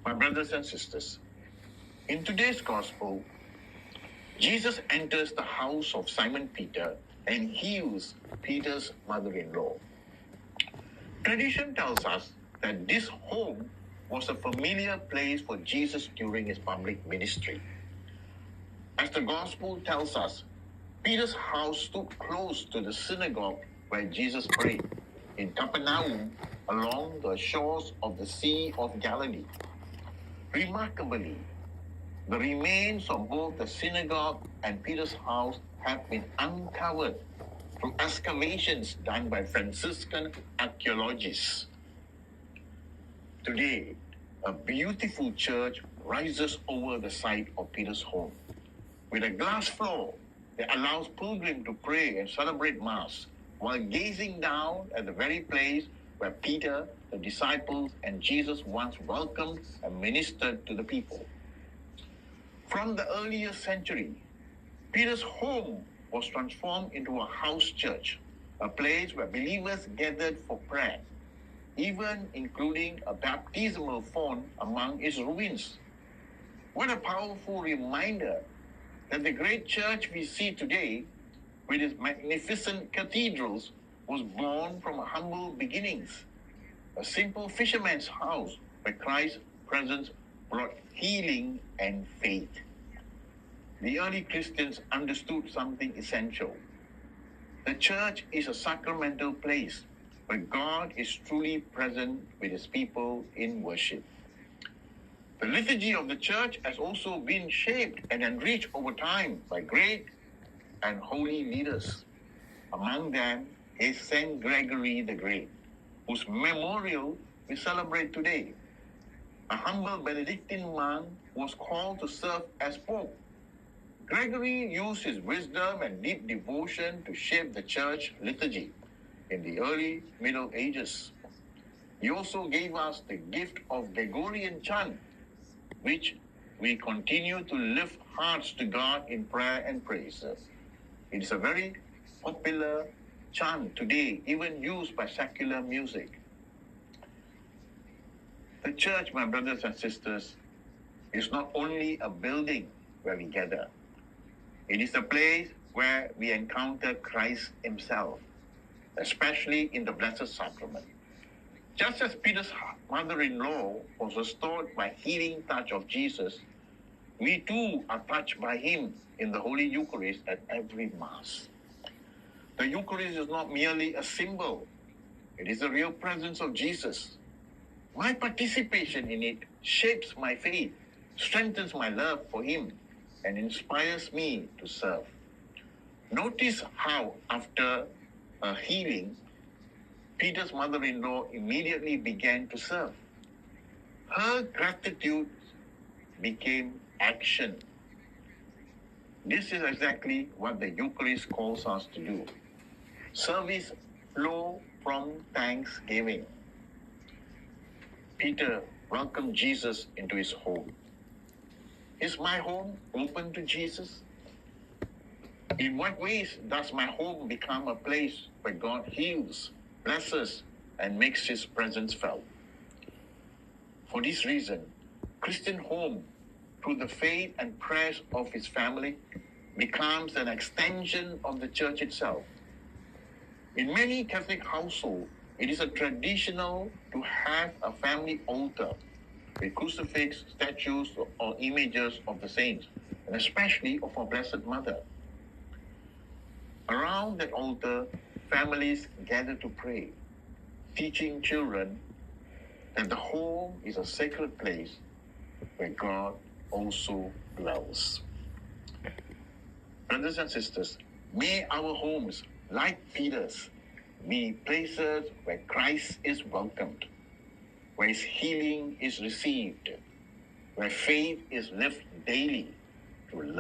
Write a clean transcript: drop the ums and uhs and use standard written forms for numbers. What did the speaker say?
My brothers and sisters, in today's gospel, Jesus enters the house of Simon Peter and heals Peter's mother-in-law. Tradition tells us that this home was a familiar place for Jesus during his public ministry. As the gospel tells us, Peter's house stood close to the synagogue where Jesus prayed, in Capernaum, along the shores of the Sea of Galilee. Remarkably, the remains of both the synagogue and Peter's house have been uncovered through excavations done by Franciscan archaeologists. Today, a beautiful church rises over the site of Peter's home, with a glass floor that allows pilgrims to pray and celebrate Mass while gazing down at the very place where Peter, the disciples, and Jesus once welcomed and ministered to the people. From the earlier century, Peter's home was transformed into a house church, a place where believers gathered for prayer, even including a baptismal font among its ruins. What a powerful reminder that the great church we see today, with its magnificent cathedrals, was born from humble beginnings, a simple fisherman's house where Christ's presence brought healing and faith. The early Christians understood something essential. The church is a sacramental place where God is truly present with his people in worship. The liturgy of the church has also been shaped and enriched over time by great and holy leaders. Among them is Saint Gregory the Great, whose memorial we celebrate today. A humble Benedictine monk was called to serve as Pope. Gregory used his wisdom and deep devotion to shape the church liturgy in the early Middle Ages. He also gave us the gift of Gregorian chant, which we continue to lift hearts to God in prayer and praise. It is a very popular chant today, even used by secular music. The church, my brothers and sisters, is not only a building where we gather. It is a place where we encounter Christ himself, especially in the Blessed Sacrament. Just as Peter's mother-in-law was restored by healing touch of Jesus, we too are touched by him in the Holy Eucharist at every Mass. The Eucharist is not merely a symbol. It is the real presence of Jesus. My participation in it shapes my faith, strengthens my love for him, and inspires me to serve. Notice how, after a healing, Peter's mother-in-law immediately began to serve. Her gratitude became action. This is exactly what the Eucharist calls us to do. Service flow from thanksgiving. Peter welcomed Jesus into his home. Is my home open to Jesus? In what ways does my home become a place where God heals, blesses, and makes his presence felt? For this reason, Christian home, through the faith and prayers of his family, becomes an extension of the church itself. In many Catholic households, it is a traditional to have a family altar with crucifix, statues, or images of the saints, and especially of our Blessed Mother. Around that altar, families gather to pray, teaching children that the home is a sacred place where God also dwells. Brothers and sisters, may our homes, like Peter's, be places where Christ is welcomed, where his healing is received, where faith is lived daily through love.